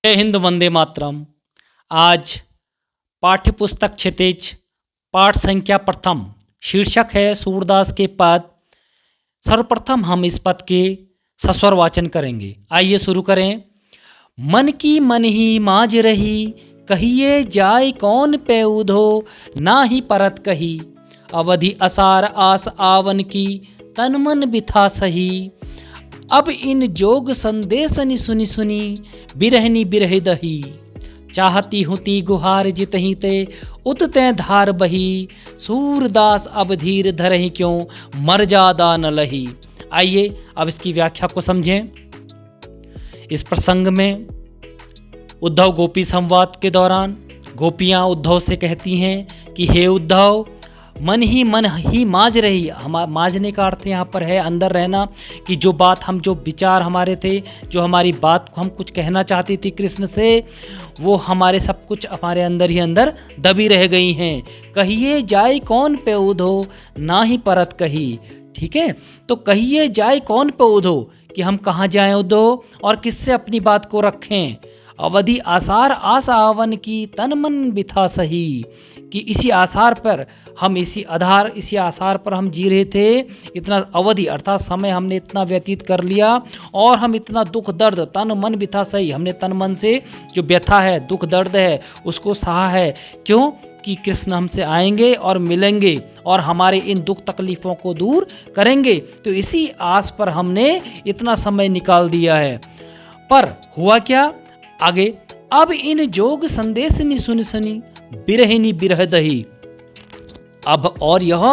जय हिंद वंदे मातरम। आज पाठ्य पुस्तक क्षितिज पाठ संख्या प्रथम शीर्षक है सूरदास के पद। सर्वप्रथम हम इस पद के सस्वर वाचन करेंगे। आइए शुरू करें। मन की मन ही माज रही, कहिए जाय कौन पे उधो, ना ही परत कही, अवधि असार आस आवन की, तन मन बिथा सही। अब इन जोग संदेशनि सुनि सुनी, बिरहनी बिरह दही, चाहती हुती गुहार जितही ते, उतते धार बही, सूरदास अब धीर धरही क्यों, मर्यादा न लही। आइए अब इसकी व्याख्या को समझें। इस प्रसंग में उद्धव गोपी संवाद के दौरान गोपियां उद्धव से कहती हैं कि हे उद्धव, मन ही माज रही। हम माजने का अर्थ यहाँ पर है अंदर रहना, कि जो बात हम, जो विचार हमारे थे, जो हमारी बात को हम कुछ कहना चाहती थी कृष्ण से, वो हमारे सब कुछ हमारे अंदर ही अंदर दबी रह गई हैं। कहिए जाए कौन पे उधो, ना ही परत कही। ठीक है, तो कहिए जाए कौन पे उधो, कि हम कहाँ जाएं उद्धव और किससे अपनी बात को रखें। अवधि आसार आस आवन की, तन मन बिथा सही, कि इसी आसार पर हम, इसी आसार पर हम जी रहे थे। इतना अवधि अर्थात समय हमने इतना व्यतीत कर लिया और हम इतना दुख दर्द, तन मन बिथा सही, हमने तन मन से जो व्यथा है, दुख दर्द है, उसको सहा है। क्यों? कि कृष्ण हमसे आएंगे और मिलेंगे और हमारे इन दुख तकलीफ़ों को दूर करेंगे। तो इसी आस पर हमने इतना समय निकाल दिया है। पर हुआ क्या आगे? अब इन जोग संदेश नि सुन सनी, बिरहिनी बिरह दही। अब और यह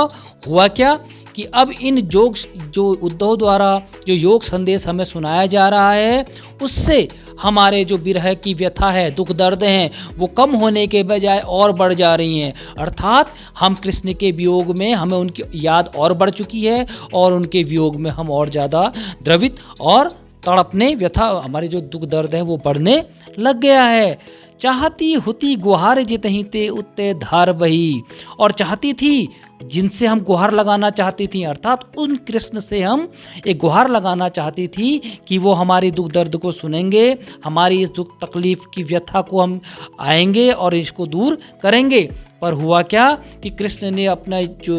हुआ क्या कि अब इन जोग, जो उद्धव द्वारा जो योग संदेश हमें सुनाया जा रहा है, उससे हमारे जो विरह की व्यथा है, दुख दर्द हैं, वो कम होने के बजाय और बढ़ जा रही हैं। अर्थात हम कृष्ण के वियोग में, हमें उनकी याद और बढ़ चुकी है और उनके वियोग में हम और ज़्यादा द्रवित और तड़पने, व्यथा, हमारे जो दुख दर्द है वो बढ़ने लग गया है। चाहती हुती गुहार जितही ते, उत्ते धार बही। और चाहती थी, जिनसे हम गुहार लगाना चाहती थी, अर्थात उन कृष्ण से हम एक गुहार लगाना चाहती थी कि वो हमारी दुख दर्द को सुनेंगे, हमारी इस दुख तकलीफ़ की व्यथा को हम आएंगे और इसको दूर करेंगे। पर हुआ क्या कि कृष्ण ने अपना जो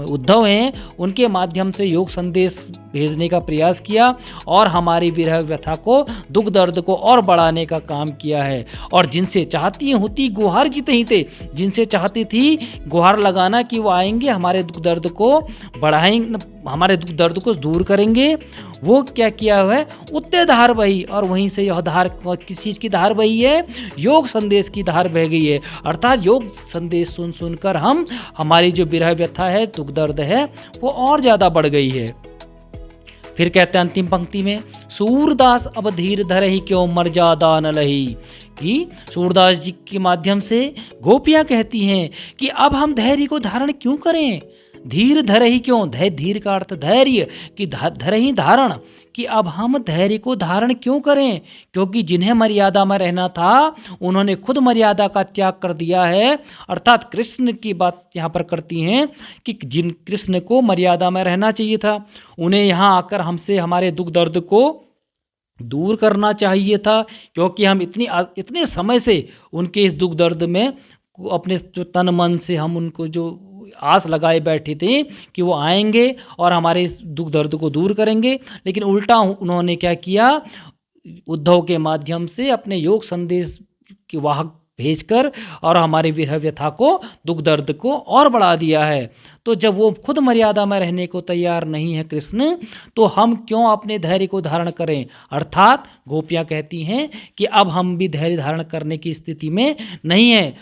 उद्धव हैं उनके माध्यम से योग संदेश भेजने का प्रयास किया और हमारी विरह व्यथा को, दुख दर्द को और बढ़ाने का काम किया है। और जिनसे चाहती होती गुहार जीते ही थे, जिनसे चाहती थी गुहार लगाना कि वो आएंगे, हमारे दुख दर्द को बढ़ाएंगे, हमारे दुख दर्द को दूर करेंगे, वो क्या किया है? उत्ते धार बही। और वहीं से यह धार किस चीज़ की धार बही है? योग संदेश की धार बह गई है। अर्थात योग संदेश सुन सुनकर हमारी जो विरह व्यथा है, दुख दर्द है, वो और ज़्यादा बढ़ गई है। फिर कहते हैं अंतिम पंक्ति में, सूरदास अब धीर धरहि क्यों, मर्यादा न लही। कि सूरदास जी के माध्यम से गोपियाँ कहती हैं कि अब हम धैर्य को धारण क्यों करें, धीर धरहि क्यों। धीर का अर्थ धैर्य, कि धरहि धारण, कि अब हम धैर्य को धारण क्यों करें, क्योंकि जिन्हें मर्यादा में रहना था उन्होंने खुद मर्यादा का त्याग कर दिया है। अर्थात कृष्ण की बात यहाँ पर करती हैं कि जिन कृष्ण को मर्यादा में रहना चाहिए था, उन्हें यहाँ आकर हमसे हमारे दुख दर्द को दूर करना चाहिए था, क्योंकि हम इतने समय से उनके इस दुख दर्द में अपने जो तन मन से हम उनको जो आस लगाए बैठे थे कि वो आएंगे और हमारे इस दुख दर्द को दूर करेंगे। लेकिन उल्टा उन्होंने क्या किया? उद्धव के माध्यम से अपने योग संदेश के वाहक भेजकर और हमारे विरह व्यथा को, दुख दर्द को और बढ़ा दिया है। तो जब वो खुद मर्यादा में रहने को तैयार नहीं है कृष्ण, तो हम क्यों अपने धैर्य को धारण करें? अर्थात गोपियाँ कहती हैं कि अब हम भी धैर्य धारण करने की स्थिति में नहीं है